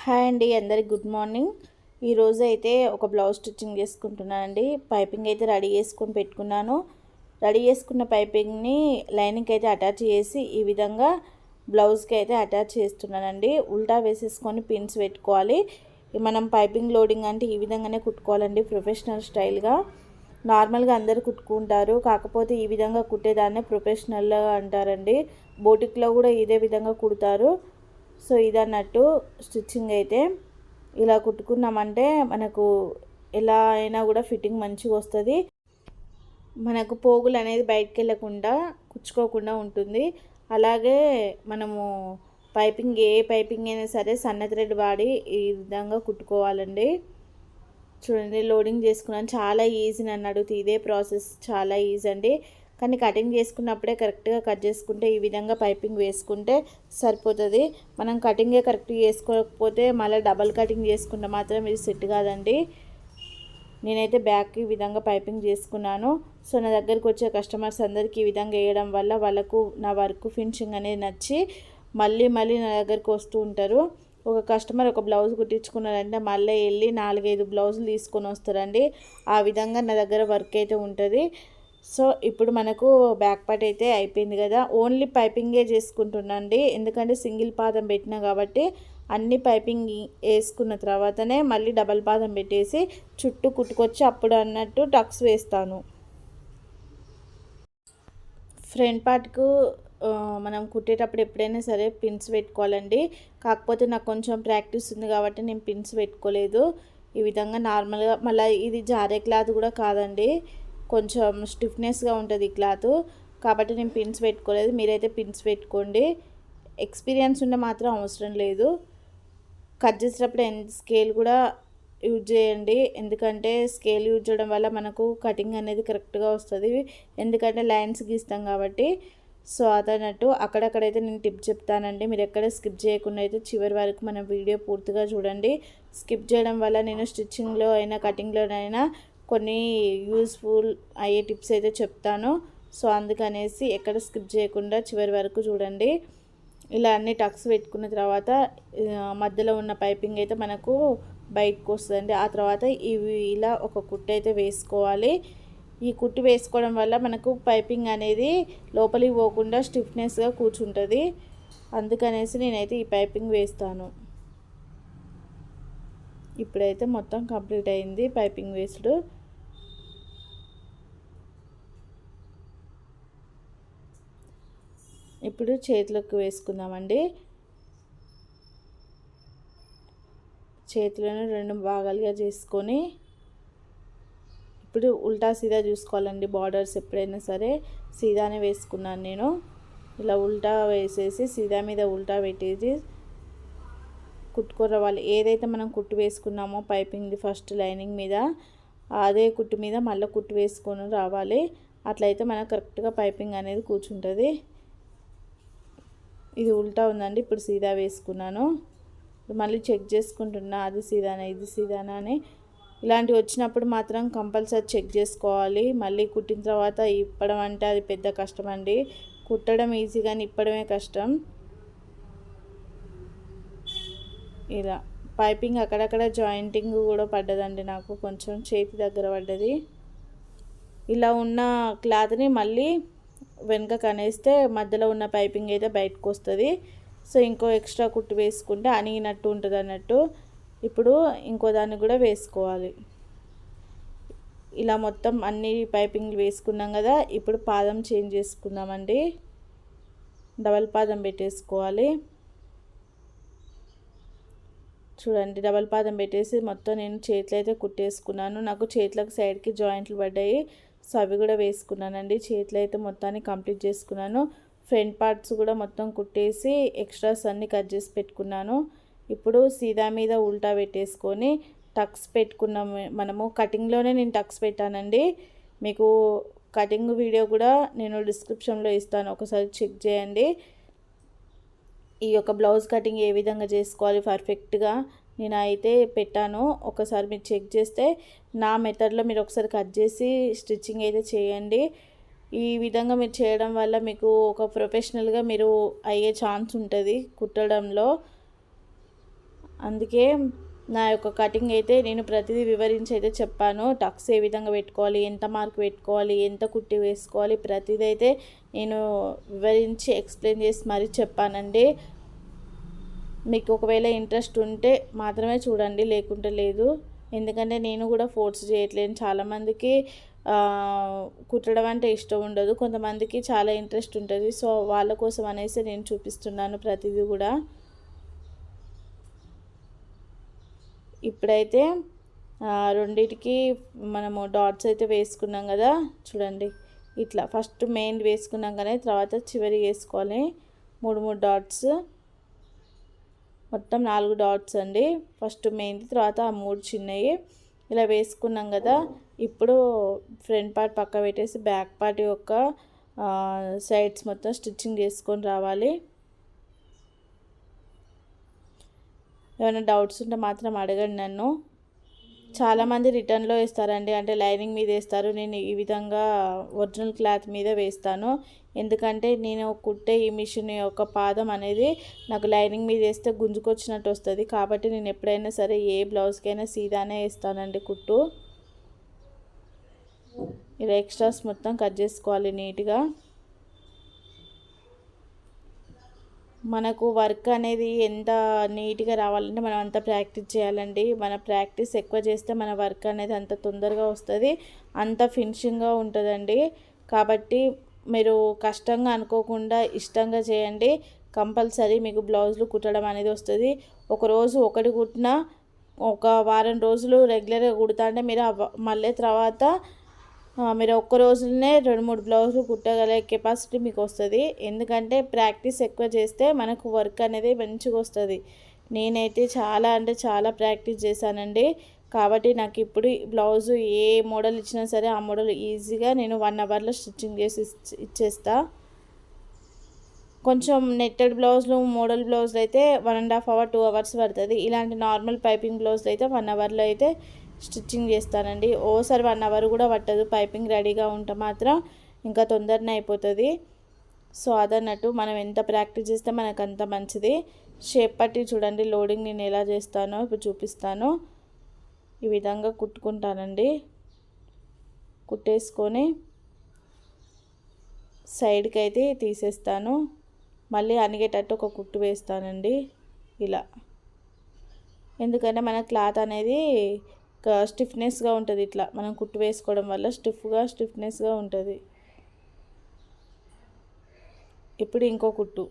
Hi అండి, అందరికి good morning. ఈరోజు అయితే ఒక బ్లౌజ్ స్టిచ్చింగ్ చేసుకుంటున్నానండి. పైపింగ్ అయితే రెడీ చేసుకొని పెట్టుకున్నాను. రెడీ చేసుకున్న పైపింగ్ని లైనింగ్కి అయితే అటాచ్ చేసి ఈ విధంగా బ్లౌజ్కి అయితే అటాచ్ చేస్తున్నానండి. ఉల్టా వేసేసుకొని పిన్స్ పెట్టుకోవాలి. మనం పైపింగ్ లోడింగ్ అంటే ఈ విధంగానే కుట్టుకోవాలండి, ప్రొఫెషనల్ స్టైల్గా. నార్మల్గా అందరు కుట్టుకుంటారు, కాకపోతే ఈ విధంగా కుట్టేదాన్నే ప్రొఫెషనల్ అంటారండి. బోటిక్లో కూడా ఇదే విధంగా కుడతారు. సో ఇదన్నట్టు స్టిచ్చింగ్ అయితే ఇలా కుట్టుకున్నామంటే మనకు ఎలా అయినా కూడా ఫిట్టింగ్ మంచిగా వస్తుంది. మనకు పోగులు అనేది బయటకు వెళ్ళకుండా కుచ్చుకోకుండా ఉంటుంది. అలాగే మనము ఏ పైపింగ్ అయినా సరే సన్న థ్రెడ్ వాడి ఈ విధంగా కుట్టుకోవాలండి. చూడండి, లోడింగ్ చేసుకున్నాను. చాలా ఈజీ, నన్ను అడిగితే ఇదే ప్రాసెస్ చాలా ఈజీ అండి. కానీ కటింగ్ చేసుకున్నప్పుడే కరెక్ట్గా కట్ చేసుకుంటే ఈ విధంగా పైపింగ్ వేసుకుంటే సరిపోతుంది. మనం కటింగే కరెక్ట్గా చేసుకోకపోతే మళ్ళీ డబల్ కటింగ్ చేసుకుంటే మాత్రం ఇది సెట్ కాదండి. నేనైతే బ్యాక్కి ఈ విధంగా పైపింగ్ చేసుకున్నాను. సో నా దగ్గరికి వచ్చే కస్టమర్స్ అందరికీ ఈ విధంగా వేయడం వల్ల వాళ్ళకు నా వర్క్ ఫినిషింగ్ అనేది నచ్చి మళ్ళీ నా దగ్గరికి వస్తూ ఉంటారు. ఒక కస్టమర్ ఒక బ్లౌజ్ కుట్టించుకున్నారంటే మళ్ళీ వెళ్ళి 4-5 బ్లౌజులు తీసుకొని వస్తారండి. ఆ విధంగా నా దగ్గర వర్క్ అయితే ఉంటుంది. సో ఇప్పుడు మనకు బ్యాక్ పార్ట్ అయితే అయిపోయింది కదా. ఓన్లీ పైపింగే చేసుకుంటున్నాండి, ఎందుకంటే సింగిల్ పాదం పెట్టినా కాబట్టి. అన్ని పైపింగ్ వేసుకున్న తర్వాతనే మళ్ళీ డబల్ పాదం పెట్టేసి చుట్టూ కుట్టుకొచ్చి అప్పుడు అన్నట్టు టక్స్ వేస్తాను. ఫ్రంట్ పార్ట్కు మనం కుట్టేటప్పుడు ఎప్పుడైనా సరే పిన్స్ పెట్టుకోవాలండి. కాకపోతే నాకు కొంచెం ప్రాక్టీస్ ఉంది కాబట్టి నేను పిన్స్ పెట్టుకోలేదు. ఈ విధంగా నార్మల్గా, మళ్ళీ ఇది జారే క్లాత్ కూడా కాదండి, కొంచెం స్టిఫ్నెస్గా ఉంటుంది ఈ క్లాత్, కాబట్టి నేను పిన్స్ పెట్టుకోలేదు. మీరైతే పిన్స్ పెట్టుకోండి. ఎక్స్పీరియన్స్ ఉంటే మాత్రం అవసరం లేదు. కట్ చేసేటప్పుడు స్కేల్ కూడా యూజ్ చేయండి, ఎందుకంటే స్కేల్ యూజ్ చేయడం వల్ల మనకు కటింగ్ అనేది కరెక్ట్గా వస్తుంది, ఎందుకంటే లైన్స్ గీస్తాం కాబట్టి. సో అదన్నట్టు అక్కడక్కడైతే నేను టిప్ చెప్తానండి, మీరు ఎక్కడ స్కిప్ చేయకుండా అయితే చివరి వరకు మన వీడియో పూర్తిగా చూడండి. స్కిప్ చేయడం వల్ల నేను స్టిచ్చింగ్లో అయినా కటింగ్లోనైనా కొన్ని యూస్ఫుల్ అయ్యే టిప్స్ అయితే చెప్తాను. సో అందుకనేసి ఎక్కడ స్కిప్ చేయకుండా చివరి వరకు చూడండి. ఇలా అన్ని టక్స్ పెట్టుకున్న తర్వాత మధ్యలో ఉన్న పైపింగ్ అయితే మనకు బయటకు వస్తుందండి. ఆ తర్వాత ఇవి ఇలా ఒక కుట్టు అయితే వేసుకోవాలి. ఈ కుట్టు వేసుకోవడం వల్ల మనకు పైపింగ్ అనేది లోపలికి పోకుండా స్టిఫ్నెస్గా కూర్చుంటుంది. అందుకనేసి నేనైతే ఈ పైపింగ్ వేస్తాను. ఇప్పుడైతే మొత్తం కంప్లీట్ అయింది పైపింగ్ వేసుడు. ఇప్పుడు చేతులకు వేసుకుందామండి. చేతులను 2 భాగాలుగా చేసుకొని ఇప్పుడు ఉల్టా సీదా చూసుకోవాలండి. బార్డర్స్ ఎప్పుడైనా సరే సీదానే వేసుకున్నాను నేను. ఇలా ఉల్టా వేసేసి సీదా మీద ఉల్టా పెట్టేసి కుట్టుకోవాలి. ఏదైతే మనం కుట్టు వేసుకున్నామో పైపింగ్ది ఫస్ట్ లైనింగ్ మీద, అదే కుట్టు మీద మళ్ళీ కుట్టు వేసుకొని రావాలి. అట్లయితే మనకు కరెక్ట్గా పైపింగ్ అనేది కూర్చుంటుంది. ఇది ఉల్టా ఉందండి, ఇప్పుడు సీదా వేసుకున్నాను. మళ్ళీ చెక్ చేసుకుంటున్నా అది సీదానా ఇది సీదానా అని. ఇలాంటివి వచ్చినప్పుడు మాత్రం కంపల్సరీ చెక్ చేసుకోవాలి. మళ్ళీ కుట్టిన తర్వాత ఇప్పడం అంటే అది పెద్ద కష్టం అండి. కుట్టడం ఈజీ కానీ ఇప్పడమే కష్టం. ఇలా పైపింగ్ అక్కడక్కడ జాయింటింగ్ కూడా పడ్డదండి, నాకు కొంచెం చేతి దగ్గర పడ్డది. ఇలా ఉన్న క్లాత్ని మళ్ళీ వెనుక కనేస్తే మధ్యలో ఉన్న పైపింగ్ అయితే బయటకు వస్తుంది. సో ఇంకో ఎక్స్ట్రా కుట్టు వేసుకుంటే అణిగినట్టు ఉంటుంది అన్నట్టు. ఇప్పుడు ఇంకో దాన్ని కూడా వేసుకోవాలి. ఇలా మొత్తం అన్ని పైపింగ్లు వేసుకున్నాం కదా. ఇప్పుడు పాదం చేంజ్ చేసుకుందామండి, డబల్ పాదం పెట్టేసుకోవాలి. చూడండి, డబల్ పాదం పెట్టేసి మొత్తం నేను చేతులు అయితే కుట్టేసుకున్నాను. నాకు చేతులకు సైడ్కి జాయింట్లు పడ్డాయి, సో అవి కూడా వేసుకున్నానండి. చేతులు అయితే మొత్తాన్ని కంప్లీట్ చేసుకున్నాను. ఫ్రంట్ పార్ట్స్ కూడా మొత్తం కుట్టేసి ఎక్స్ట్రాస్ అన్నీ కట్ చేసి పెట్టుకున్నాను. ఇప్పుడు సీదా మీద ఉల్టా పెట్టేసుకొని టక్స్ పెట్టుకున్నాము. మనము కటింగ్లోనే నేను టక్స్ పెట్టానండి. మీకు కటింగ్ వీడియో కూడా నేను డిస్క్రిప్షన్లో ఇస్తాను, ఒకసారి చెక్ చేయండి. ఈ యొక్క బ్లౌజ్ కటింగ్ ఏ విధంగా చేసుకోవాలి పర్ఫెక్ట్గా నేను అయితే పెట్టాను, ఒకసారి మీరు చెక్ చేస్తే నా మెథడ్లో మీరు ఒకసారి కట్ చేసి స్టిచ్చింగ్ అయితే చేయండి. ఈ విధంగా మీరు చేయడం వల్ల మీకు ఒక ప్రొఫెషనల్గా మీరు అయ్యే ఛాన్స్ ఉంటుంది కుట్టడంలో. అందుకే నా యొక్క కటింగ్ అయితే నేను ప్రతిదీ వివరించి అయితే చెప్పాను. టక్స్ ఏ విధంగా పెట్టుకోవాలి, ఎంత మార్క్ పెట్టుకోవాలి, ఎంత కుట్టి వేసుకోవాలి, ప్రతిదీ అయితే నేను వివరించి ఎక్స్ప్లెయిన్ చేసి మరీ చెప్పానండి. మీకు ఒకవేళ ఇంట్రెస్ట్ ఉంటే మాత్రమే చూడండి, లేకుంటే లేదు. ఎందుకంటే నేను కూడా ఫోర్స్ చేయట్లేను. చాలామందికి కుట్టడం అంటే ఇష్టం ఉండదు, కొంతమందికి చాలా ఇంట్రెస్ట్ ఉంటుంది. సో వాళ్ళ కోసం అనేసి నేను చూపిస్తున్నాను ప్రతిదీ కూడా. ఇప్పుడైతే రెండిటికి మనము డాట్స్ అయితే వేసుకున్నాం కదా, చూడండి ఇట్లా ఫస్ట్ మెయిన్ వేసుకున్నాం కానీ తర్వాత చివరి వేసుకోవాలి. 3 డాట్స్, మొత్తం 4 డాట్స్ అండి. ఫస్ట్ మెయిన్ది, తర్వాత ఆ 3 చిన్నవి ఇలా వేసుకున్నాం కదా. ఇప్పుడు ఫ్రంట్ పార్ట్ పక్క పెట్టేసి బ్యాక్ పార్ట్ యొక్క సైడ్స్ మొత్తం స్టిచ్చింగ్ చేసుకొని రావాలి. ఏమైనా డౌట్స్ ఉంటే మాత్రం అడగండి నన్ను. చాలామంది రిటర్న్లో వేస్తారండి, అంటే లైనింగ్ మీద వేస్తారు. నేను ఈ విధంగా ఒరిజినల్ క్లాత్ మీద వేస్తాను. ఎందుకంటే నేను కుట్టే ఈ మిషన్ యొక్క పాదం అనేది నాకు లైనింగ్ మీద వేస్తే గుంజుకొచ్చినట్టు వస్తుంది. కాబట్టి నేను ఎప్పుడైనా సరే ఏ బ్లౌజ్కైనా సీదానే వేస్తానండి కుట్టు. ఇలా ఎక్స్ట్రాస్ మొత్తం కట్ చేసుకోవాలి నీట్గా. మనకు వర్క్ అనేది ఎంత నీట్గా రావాలంటే మనం అంత ప్రాక్టీస్ చేయాలండి. మన ప్రాక్టీస్ ఎక్కువ చేస్తే మన వర్క్ అనేది అంత తొందరగా వస్తుంది, అంత ఫినిషింగ్గా ఉంటుందండి. కాబట్టి మీరు కష్టంగా అనుకోకుండా ఇష్టంగా చేయండి, కంపల్సరీ మీకు బ్లౌజులు కుట్టడం అనేది వస్తుంది. ఒకరోజు ఒకటి కుట్టినా ఒక వారం రోజులు రెగ్యులర్గా కుడతా అంటే మీరు మళ్ళీ తర్వాత మీరు ఒక్క రోజులోనే 2-3 బ్లౌజులు కుట్టగలిగే కెపాసిటీ మీకు వస్తుంది. ఎందుకంటే ప్రాక్టీస్ ఎక్కువ చేస్తే మనకు వర్క్ అనేది మంచిగా వస్తుంది. నేనైతే చాలా అంటే చాలా ప్రాక్టీస్ చేశానండి. కాబట్టి నాకు ఇప్పుడు బ్లౌజు ఏ మోడల్ ఇచ్చినా సరే ఆ మోడల్ ఈజీగా నేను 1 అవర్లో స్టిచ్చింగ్ చేసి ఇచ్చేస్తా. కొంచెం నెట్టెడ్ బ్లౌజులు, మోడల్ బ్లౌజులు అయితే 1.5 అవర్ 2 అవర్స్ పడుతుంది. ఇలాంటి నార్మల్ పైపింగ్ బ్లౌజులు అయితే 1 అవర్లో అయితే స్టిచ్చింగ్ చేస్తానండి. ఓసారి 1 అవర్ కూడా పట్టదు. పైపింగ్ రెడీగా ఉంటే మాత్రం ఇంకా తొందరనే అయిపోతుంది. సో అదన్నట్టు మనం ఎంత ప్రాక్టీస్ చేస్తే మనకు అంత మంచిది. షేప్ పట్టి చూడండి, లోడింగ్ నేను ఎలా చేస్తానో ఇప్పుడు చూపిస్తాను. ఈ విధంగా కుట్టుకుంటానండి. కుట్టేసుకొని సైడ్కి అయితే తీసేస్తాను. మళ్ళీ అనిగేటట్టు ఒక కుట్టు వేస్తానండి ఇలా. ఎందుకంటే మన క్లాత్ అనేది స్టిఫ్నెస్గా ఉంటుంది. ఇట్లా మనం కుట్టు వేసుకోవడం వల్ల స్టిఫ్నెస్గా ఉంటుంది. ఇప్పుడు ఇంకో కుట్టు,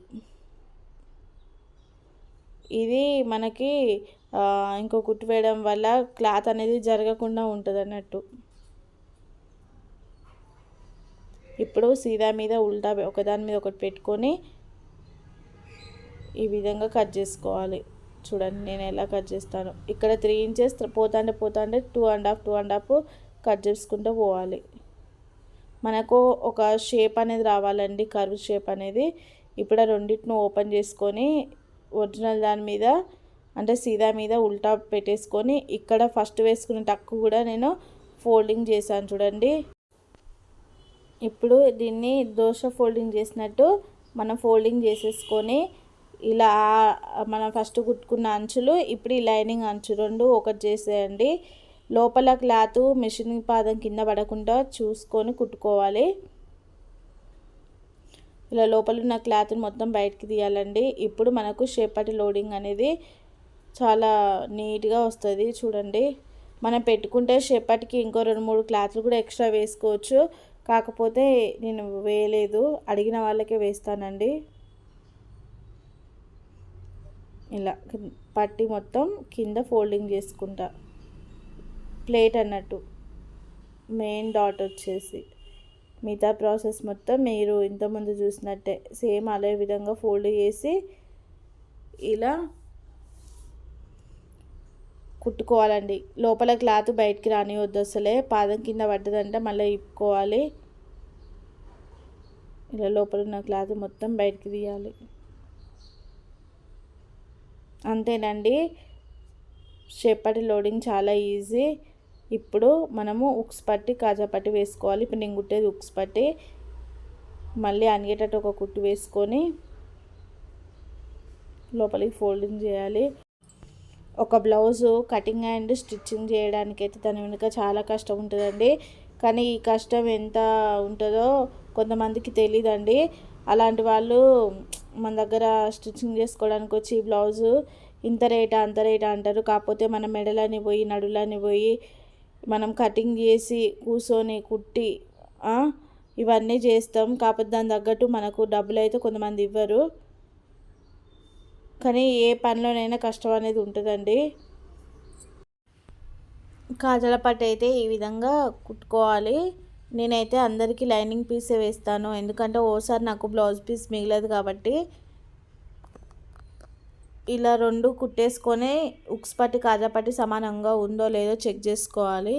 ఇది మనకి ఇంకో కుట్టు వేయడం వల్ల క్లాత్ అనేది జరగకుండా ఉంటుంది అన్నట్టు. ఇప్పుడు సీదా మీద ఉల్టా ఒకదాని మీద ఒకటి పెట్టుకొని ఈ విధంగా కట్ చేసుకోవాలి. చూడండి నేను ఎలా కట్ చేస్తాను. ఇక్కడ 3 ఇంచెస్ పోతాంటే 2.5 కట్ చేసుకుంటూ పోవాలి. మనకు ఒక షేప్ అనేది రావాలండి, కర్వ్ షేప్ అనేది. ఇప్పుడు రెండింటిని ఓపెన్ చేసుకొని ఒరిజినల్ దాని మీద అంటే సీదా మీద ఉల్టా పెట్టేసుకొని ఇక్కడ ఫస్ట్ వేసుకున్న టక్కు కూడా నేను ఫోల్డింగ్ చేశాను చూడండి. ఇప్పుడు దీన్ని దోశ ఫోల్డింగ్ చేసినట్టు మనం ఫోల్డింగ్ చేసేసుకొని ఇలా మనం ఫస్ట్ కుట్టుకున్న అంచులు ఇప్పుడు ఈ లైనింగ్ అంచు 2 ఒకటి చేసేయండి. లోపల క్లాత్ మిషన్ పాదం కింద పడకుండా చూసుకొని కుట్టుకోవాలి. ఇలా లోపల ఉన్న క్లాత్ని మొత్తం బయటికి తీయాలండి. ఇప్పుడు మనకు షేప్ పట్టి లోడింగ్ అనేది చాలా నీట్గా వస్తుంది. చూడండి మనం పెట్టుకుంటే షేప్ పట్టికి ఇంకో 2-3 క్లాత్లు కూడా ఎక్స్ట్రా వేసుకోవచ్చు. కాకపోతే నేను వేయలేదు, అడిగిన వాళ్ళకే వేస్తానండి. ఇలా పట్టి మొత్తం కింద ఫోల్డింగ్ చేసుకుంటా, ప్లేట్ అన్నట్టు మెయిన్ డాట్ వచ్చేసి. మిగతా ప్రాసెస్ మొత్తం మీరు ఇంతకుముందు చూసినట్టే సేమ్ అదే విధంగా ఫోల్డ్ చేసి ఇలా కుట్టుకోవాలండి. లోపల క్లాత్ బయటికి రానివద్దు అసలే, పాదం కింద పడ్డదంటే మళ్ళీ ఇప్పుకోవాలి. ఇలా లోపల ఉన్న క్లాత్ మొత్తం బయటికి తీయాలి. అంతేనండి, షేప్ పట్టి లోడింగ్ చాలా ఈజీ. ఇప్పుడు మనము ఉక్స్ పట్టి కాజా పట్టి వేసుకోవాలి. ఇప్పుడు నేను కుట్టేది ఉక్స్ పట్టి. మళ్ళీ అనిగేటట్టు ఒక కుట్టు వేసుకొని లోపలికి ఫోల్డింగ్ చేయాలి. ఒక బ్లౌజు కటింగ్ అండ్ స్టిచ్చింగ్ చేయడానికైతే దాని వెనుక చాలా కష్టం ఉంటుందండి. కానీ ఈ కష్టం ఎంత ఉంటుందో కొంతమందికి తెలీదండి. అలాంటి వాళ్ళు మన దగ్గర స్టిచ్చింగ్ చేసుకోవడానికి వచ్చి ఈ బ్లౌజు ఇంత రేటా అంత రేటా అంటారు. కాకపోతే మన మెడలని పోయి నడులని పోయి మనం కటింగ్ చేసి కూర్చొని కుట్టి ఇవన్నీ చేస్తాం. కాకపోతే దాని తగ్గట్టు మనకు డబ్బులు అయితే కొంతమంది ఇవ్వరు. కానీ ఏ పనిలోనైనా కష్టం అనేది ఉంటుందండి. కాజాల పట్టు అయితే ఈ విధంగా కుట్టుకోవాలి. నేనైతే అందరికీ లైనింగ్ పీసే వేస్తాను, ఎందుకంటే ఓసారి నాకు బ్లౌజ్ పీస్ మిగలదు కాబట్టి. ఇలా రెండు కుట్టేసుకొని ఉక్స్ పట్టి కాజా పట్టి సమానంగా ఉందో లేదో చెక్ చేసుకోవాలి.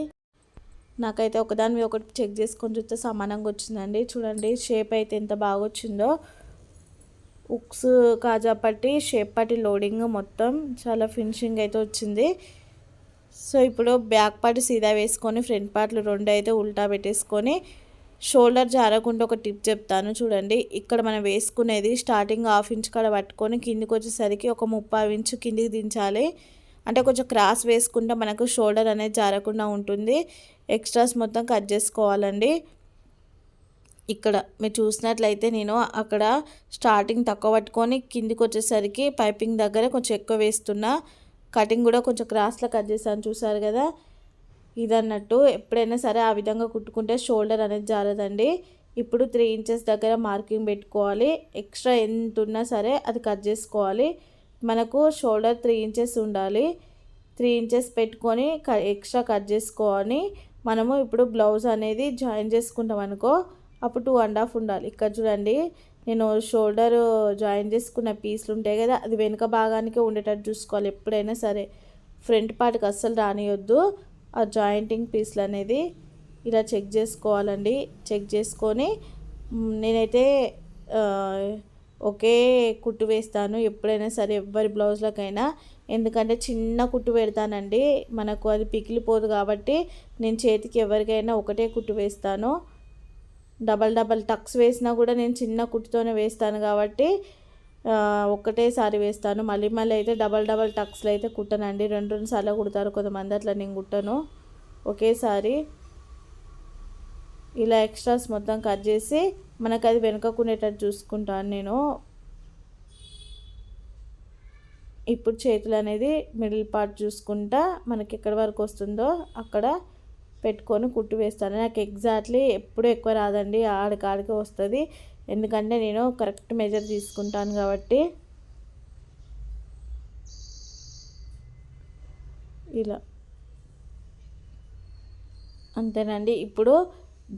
నాకైతే ఒకదాని ఒకటి చెక్ చేసుకొని చూస్తే సమానంగా వచ్చిందండి. చూడండి షేప్ అయితే ఎంత బాగా వచ్చిందో. ఉక్స్ కాజా పట్టి షేప్ పట్టి లోడింగ్ మొత్తం చాలా ఫినిషింగ్ అయితే వచ్చింది. సో ఇప్పుడు బ్యాక్ పార్ట్ సీదా వేసుకొని ఫ్రంట్ పార్ట్లు రెండు అయితే ఉల్టా పెట్టేసుకొని షోల్డర్ జారకుండా ఒక టిప్ చెప్తాను చూడండి. ఇక్కడ మనం వేసుకునేది స్టార్టింగ్ 1/2 ఇంచ్ కాడ పట్టుకొని కిందికి వచ్చేసరికి ఒక 3/4 ఇంచు కిందికి దించాలి. అంటే కొంచెం క్రాస్ వేసుకుంటే మనకు షోల్డర్ అనేది జారకుండా ఉంటుంది. ఎక్స్ట్రాస్ మొత్తం కట్ చేసుకోవాలండి. ఇక్కడ మీరు చూసినట్లయితే నేను అక్కడ స్టార్టింగ్ తక్కువ పట్టుకొని కిందికి వచ్చేసరికి పైపింగ్ దగ్గర కొంచెం ఎక్కువ వేస్తున్నా. కటింగ్ కూడా కొంచెం క్రాస్లో కట్ చేశాను, చూసారు కదా. ఇదన్నట్టు ఎప్పుడైనా సరే ఆ విధంగా కుట్టుకుంటే షోల్డర్ అనేది జారదండి. ఇప్పుడు 3 ఇంచెస్ దగ్గర మార్కింగ్ పెట్టుకోవాలి. ఎక్స్ట్రా ఎంత ఉన్నా సరే అది కట్ చేసుకోవాలి. మనకు షోల్డర్ 3 ఇంచెస్ ఉండాలి. 3 ఇంచెస్ పెట్టుకొని ఎక్స్ట్రా కట్ చేసుకొని మనము ఇప్పుడు బ్లౌజ్ అనేది జాయిన్ చేసుకుంటాం అనుకో, అప్పుడు 2.5 ఉండాలి. ఇక్కడ చూడండి నేను షోల్డర్ జాయిన్ చేసుకున్న పీసులు ఉంటాయి కదా, అది వెనుక భాగానికే ఉండేటట్టు చూసుకోవాలి. ఎప్పుడైనా సరే ఫ్రంట్ పార్ట్కి అస్సలు రానియొద్దు ఆ జాయింటింగ్ పీసులు అనేది. ఇలా చెక్ చేసుకోవాలండి. చెక్ చేసుకొని నేనైతే ఒకే కుట్టు వేస్తాను ఎప్పుడైనా సరే ఎవరి బ్లౌజ్లకైనా. ఎందుకంటే చిన్న కుట్టు పెడతానండి, మనకు అది పికిలిపోదు కాబట్టి నేను చేతికి ఎవరికైనా ఒకటే కుట్టు వేస్తాను. డబల్ టక్స్ వేసినా కూడా నేను చిన్న కుట్టుతోనే వేస్తాను కాబట్టి ఒక్కటేసారి వేస్తాను. మళ్ళీ అయితే డబల్ టక్స్లు అయితే కుట్టనండి. 2 సార్లు కుడతారు కొంతమంది, అట్లా నేను కుట్టను. ఒకేసారి ఇలా ఎక్స్ట్రాస్ మొత్తం కట్ చేసి మనకు అది వెనుకకునేటట్టు చూసుకుంటాను నేను. ఇప్పుడు చేతులు అనేది మిడిల్ పార్ట్ చూసుకుంటా మనకి ఎక్కడి వరకు వస్తుందో అక్కడ పెట్టుకొని కుట్టు వేస్తాను. నాకు ఎగ్జాక్ట్లీ ఎప్పుడు ఎక్కువ రాదండి, ఆడికి వస్తుంది. ఎందుకంటే నేను కరెక్ట్ మెజర్ తీసుకుంటాను కాబట్టి. ఇలా అంతేనండి. ఇప్పుడు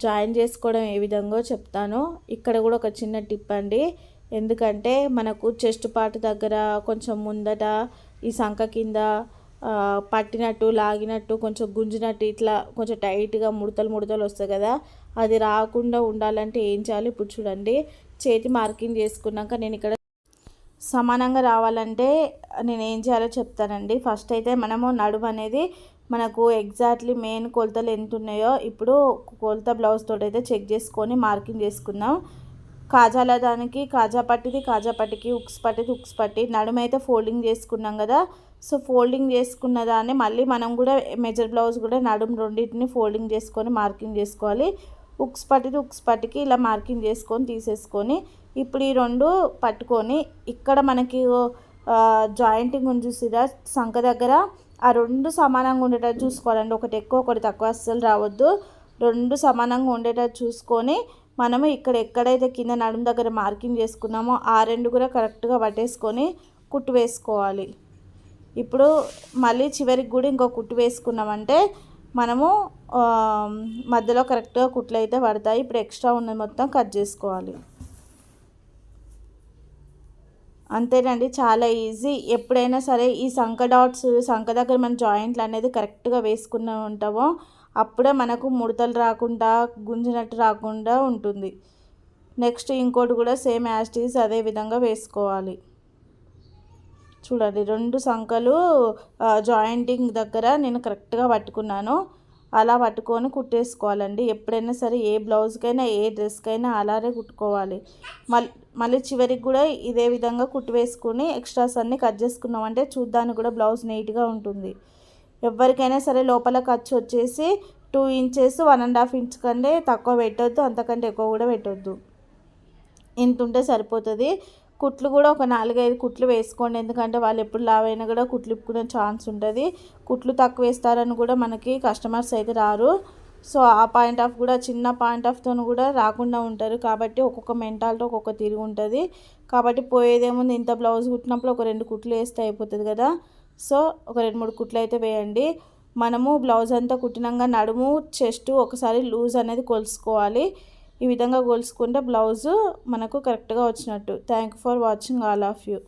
జాయిన్ చేసుకోవడం ఏ విధంగా చెప్తాను. ఇక్కడ కూడా ఒక చిన్న టిప్ అండి. ఎందుకంటే మనకు చెస్ట్ పార్ట్ దగ్గర కొంచెం ముందట ఈ సంక కింద పట్టినట్టు లాగినట్టు కొంచెం గుంజినట్టు ఇట్లా కొంచెం టైట్గా ముడతలు వస్తాయి కదా, అది రాకుండా ఉండాలంటే ఏం చేయాలి ఇప్పుడు చూడండి. చేతి మార్కింగ్ చేసుకున్నాక నేను ఇక్కడ సమానంగా రావాలంటే నేను ఏం చేయాలో చెప్తానండి. ఫస్ట్ అయితే మనము నడుము అనేది మనకు ఎగ్జాక్ట్లీ మెయిన్ కొలతలు ఎంత ఉన్నాయో ఇప్పుడు కొలత బ్లౌజ్ తోటి అయితే చెక్ చేసుకొని మార్కింగ్ చేసుకుందాం. కాజాల దానికి కాజా పట్టికి ఉక్స్ పట్టి నడుము అయితే ఫోల్డింగ్ చేసుకున్నాం కదా. సో ఫోల్డింగ్ చేసుకున్న దాన్ని మళ్ళీ మనం కూడా మెజర్ బ్లౌజ్ కూడా నడుము రెండింటిని ఫోల్డింగ్ చేసుకొని మార్కింగ్ చేసుకోవాలి. ఉక్స్ పట్టికి ఇలా మార్కింగ్ చేసుకొని తీసేసుకొని ఇప్పుడు ఈ రెండు పట్టుకొని ఇక్కడ మనకి జాయింటింగ్ ఉంది చూసిరా సంక దగ్గర, ఆ రెండు సమానంగా ఉండేటట్టు చూసుకోవాలండి. ఒకటి ఎక్కువ ఒకటి తక్కువ అస్సలు రావద్దు. రెండు సమానంగా ఉండేటట్టు చూసుకొని మనము ఇక్కడ ఎక్కడైతే కింద నడుము దగ్గర మార్కింగ్ చేసుకున్నామో ఆ రెండు కూడా కరెక్ట్గా పట్టేసుకొని కుట్టు వేసుకోవాలి. ఇప్పుడు మళ్ళీ చివరికి కూడా ఇంకో కుట్టు వేసుకున్నామంటే మనము మధ్యలో కరెక్ట్గా కుట్లు అయితే పడతాయి. ఇప్పుడు ఎక్స్ట్రా ఉన్నది మొత్తం కట్ చేసుకోవాలి. అంతేనండి, చాలా ఈజీ. ఎప్పుడైనా సరే ఈ సంక దగ్గర మన జాయింట్లు అనేది కరెక్ట్గా వేసుకున్న ఉంటామో అప్పుడే మనకు ముడతలు రాకుండా గుంజినట్టు రాకుండా ఉంటుంది. నెక్స్ట్ ఇంకోటి కూడా సేమ్ యాజ్ ఇట్ ఈజ్ అదే విధంగా వేసుకోవాలి. చూడండి రెండు సంకలు జాయింటింగ్ దగ్గర నేను కరెక్ట్గా పట్టుకున్నాను. అలా పట్టుకొని కుట్టేసుకోవాలండి. ఎప్పుడైనా సరే ఏ బ్లౌజ్కైనా ఏ డ్రెస్కైనా అలానే కుట్టుకోవాలి. మళ్ళీ చివరికి కూడా ఇదే విధంగా కుట్టు వేసుకుని ఎక్స్ట్రాస్ అన్నీ కట్ చేసుకున్నామంటే చూడ్డానికి కూడా బ్లౌజ్ నీట్గా ఉంటుంది. ఎవరికైనా సరే లోపల ఖర్చు వచ్చేసి 2 ఇంచెస్ 1.5 ఇంచ్ కంటే తక్కువ పెట్టొద్దు, అంతకంటే ఎక్కువ కూడా పెట్టొద్దు. ఇంత ఉంటే సరిపోతుంది. కుట్లు కూడా ఒక 4-5 కుట్లు వేసుకోండి, ఎందుకంటే వాళ్ళు ఎప్పుడు లావైనా కూడా కుట్లు ఇప్పుకునే ఛాన్స్ ఉంటుంది. కుట్లు తక్కువ వేస్తారని కూడా మనకి కస్టమర్స్ అయితే రారు. సో ఆ పాయింట్ ఆఫ్ కూడా చిన్న పాయింట్ ఆఫ్తో కూడా రాకుండా ఉంటారు. కాబట్టి ఒక్కొక్క మెంటాలిటీ ఒక్కొక్క తిరిగి ఉంటుంది. కాబట్టి పోయేదేముంది, ఇంత బ్లౌజ్ కుట్టినప్పుడు ఒక 2 కుట్లు వేస్తే అయిపోతుంది కదా. సో ఒక 2-3 కుట్లు అయితే వేయండి. మనము బ్లౌజ్ అంతా కుట్టినాక నడుము చెస్ట్ ఒకసారి లూజ్ అనేది కొలుసుకోవాలి. ఈ విధంగా కొలుసుకుంటే బ్లౌజు మనకు కరెక్ట్గా వచ్చినట్టు. Thank you for watching all of you.